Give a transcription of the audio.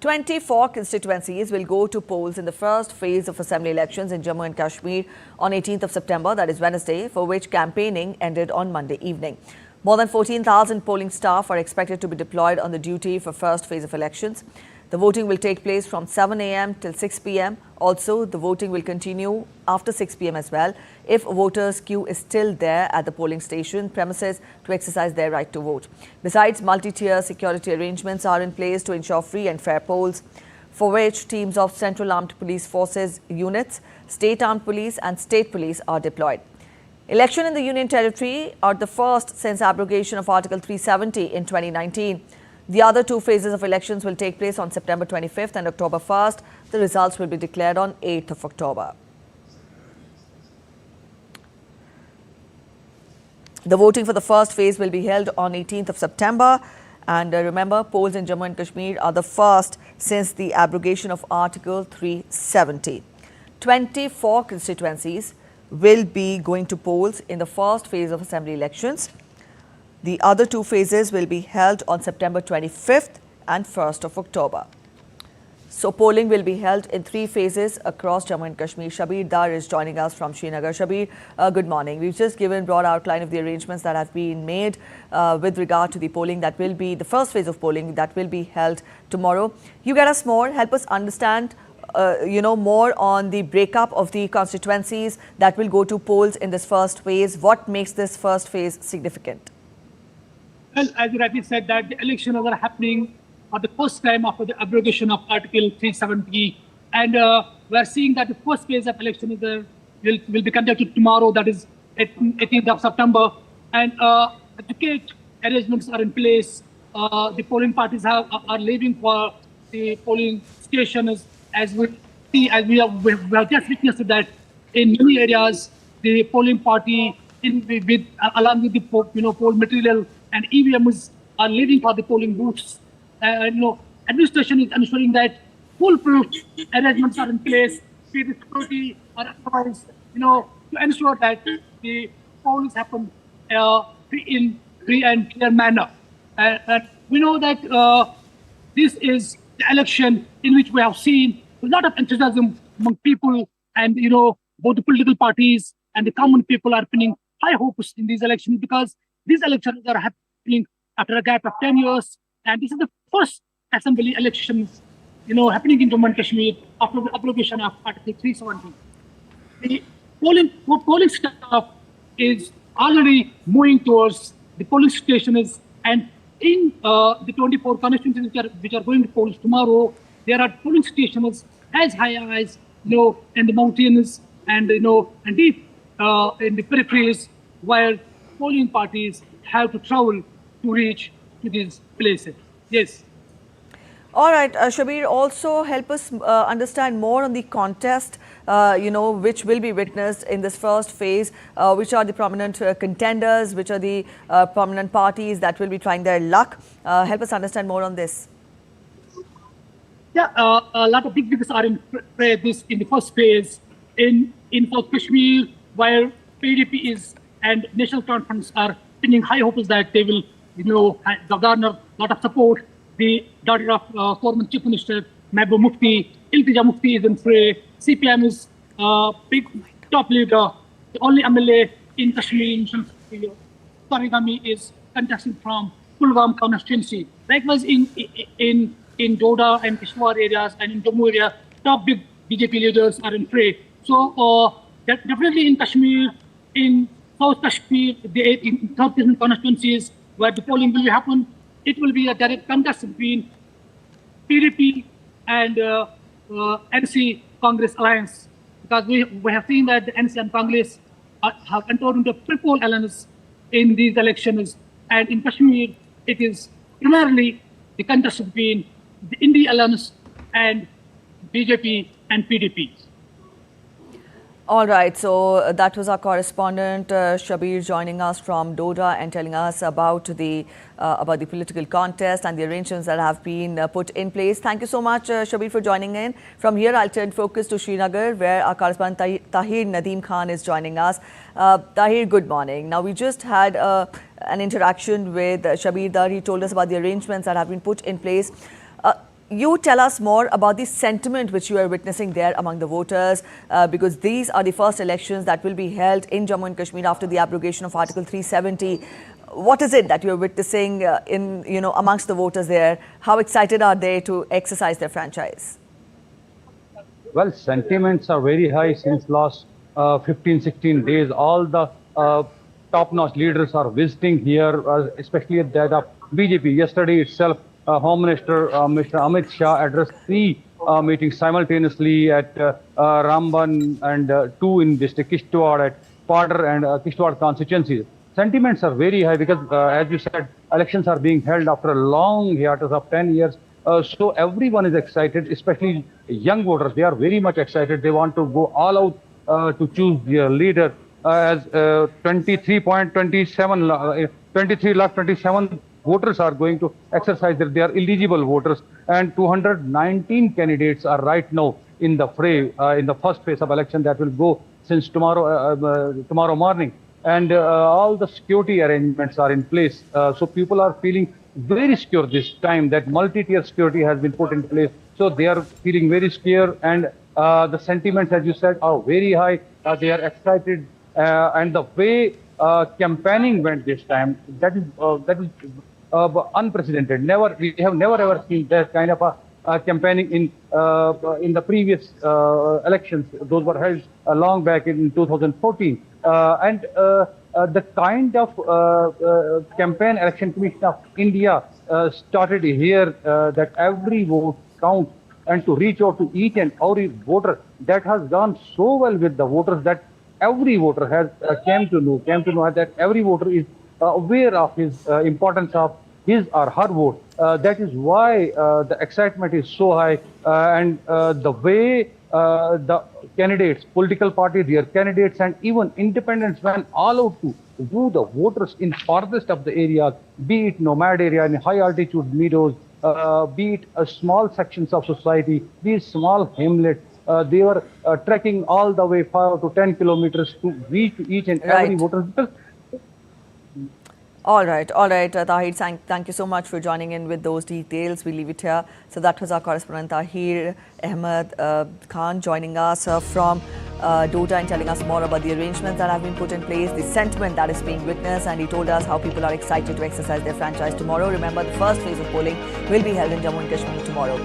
24 constituencies will go to polls in the first phase of assembly elections in Jammu and Kashmir on 18th of September, that is Wednesday, for which campaigning ended on Monday evening. More than 14,000 polling staff are expected to be deployed on the duty for first phase of elections. The voting will take place from 7 a.m. till 6 p.m. Also, the voting will continue after 6 p.m. as well if a voter's queue is still there at the polling station premises to exercise their right to vote. Besides, multi-tier security arrangements are in place to ensure free and fair polls, for which teams of Central Armed Police Forces units, State Armed Police and State Police are deployed. Election in the Union Territory are the first since abrogation of Article 370 in 2019. The other two phases of elections will take place on September 25th and October 1st. The results will be declared on 8th of October. The voting for the first phase will be held on 18th of September. And remember, polls in Jammu and Kashmir are the first since the abrogation of Article 370. 24 constituencies will be going to polls in the first phase of assembly elections. The other two phases will be held on September 25th and 1st of October. So polling will be held in three phases across Jammu and Kashmir. Shabir Dar is joining us from Srinagar. Shabir, good morning. We've just given broad outline of the arrangements that have been made with regard to the polling that will be the first phase of polling that will be held tomorrow. You get us more, help us understand more on the breakup of the constituencies that will go to polls in this first phase. What makes this first phase significant? Well, as you rightly said, that the elections are happening for the first time after the abrogation of Article 370. And we are seeing that the first phase of election will be conducted tomorrow, that is 18th of September. And ticket arrangements are in place. The polling parties are leaving for the polling stations. As we have just witnessed that in many areas, the polling party, along with the poll material and EVMs, are leaving for the polling booths. Administration is ensuring that foolproof arrangements are in place, be the security or otherwise, to ensure that the polls happen in free and clear manner. And we know that this is the election in which we have seen a lot of enthusiasm among people, and both the political parties and the common people are pinning high hopes in these elections, because these elections are happening after a gap of 10 years, and this is the first assembly elections, happening in Jammu and Kashmir after the abrogation of Article 370. The polling staff is already moving towards the polling stations, and in the 24 constituencies which are going to polls tomorrow, there are polling stations as high as in the mountains and and deep in the peripheries, where polling parties have to travel to reach to these places. Yes. All right, Shabir, also help us understand more on the contest, which will be witnessed in this first phase. Which are the prominent contenders? Which are the prominent parties that will be trying their luck? Help us understand more on this. Yeah, a lot of big figures are in play in the first phase in South Kashmir, where PDP and National Conference are pinning high hopes that they will, garner a lot of support. The daughter of former Chief Minister Mehbooba Mufti, Iltija Mufti, is in fray. CPM is big top leader. The only MLA in Kashmir, Tarigami, is contesting from Kulgam constituency. Likewise, in Doda and Peshawar areas and in Jammu area, top big BJP leaders are in fray. So definitely in Kashmir, in South Kashmir, in South Kashmir constituencies where the polling will happen, it will be a direct contest between PDP and NC Congress alliance, because we have seen that the NC and Congress have entered into a triple alliance in these elections, and in Kashmir it is primarily the contest between the Indi alliance and BJP and PDP. All right, so that was our correspondent Shabir joining us from Doda and telling us about the political contest and the arrangements that have been put in place. Thank you so much, Shabir, for joining in. From here, I'll turn focus to Srinagar, where our correspondent Tahir Nadeem Khan is joining us. Tahir, good morning. Now, we just had an interaction with Shabir Dar. He told us about the arrangements that have been put in place. You tell us more about the sentiment which you are witnessing there among the voters, because these are the first elections that will be held in Jammu and Kashmir after the abrogation of Article 370. What is it that you are witnessing amongst the voters there? How excited are they to exercise their franchise? Well, sentiments are very high since last 15, 16 days. All the top-notch leaders are visiting here, especially at that of BJP. Yesterday itself, Home Minister Mr. Amit Shah addressed 3 meetings simultaneously at Ramban and 2 in district Kishtwar at Padar and Kishtwar constituencies. Sentiments are very high because, as you said, elections are being held after a long hiatus of 10 years. So everyone is excited, especially young voters. They are very much excited. They want to go all out to choose their leader. As 23.27 voters are going to exercise their, they are eligible voters, and 219 candidates are right now in the fray in the first phase of election that will go since tomorrow morning. And all the security arrangements are in place. So people are feeling very secure this time that multi-tier security has been put in place. So they are feeling very secure, and the sentiments, as you said, are very high. They are excited, and the way campaigning went this time, that is unprecedented. We have never ever seen that kind of a campaigning in the previous elections. Those were held long back in 2014. The kind of campaign Election Commission of India started here, that every vote counts, and to reach out to each and every voter, that has gone so well with the voters that every voter has came to know that every voter is aware of his importance of his or her vote. That is why the excitement is so high, and the way the candidates, political parties, their candidates, and even independents went all out to woo the voters in farthest of the areas, be it nomad area in high altitude meadows, be it small sections of society, be it small hamlets. They were trekking all the way 5 to 10 kilometers to reach each and every voter. Because All right, Tahir, thank you so much for joining in with those details. We leave it here. So that was our correspondent Tahir Ahmed Khan joining us from Doordarshan and telling us more about the arrangements that have been put in place, the sentiment that is being witnessed, and he told us how people are excited to exercise their franchise tomorrow. Remember, the first phase of polling will be held in Jammu and Kashmir tomorrow.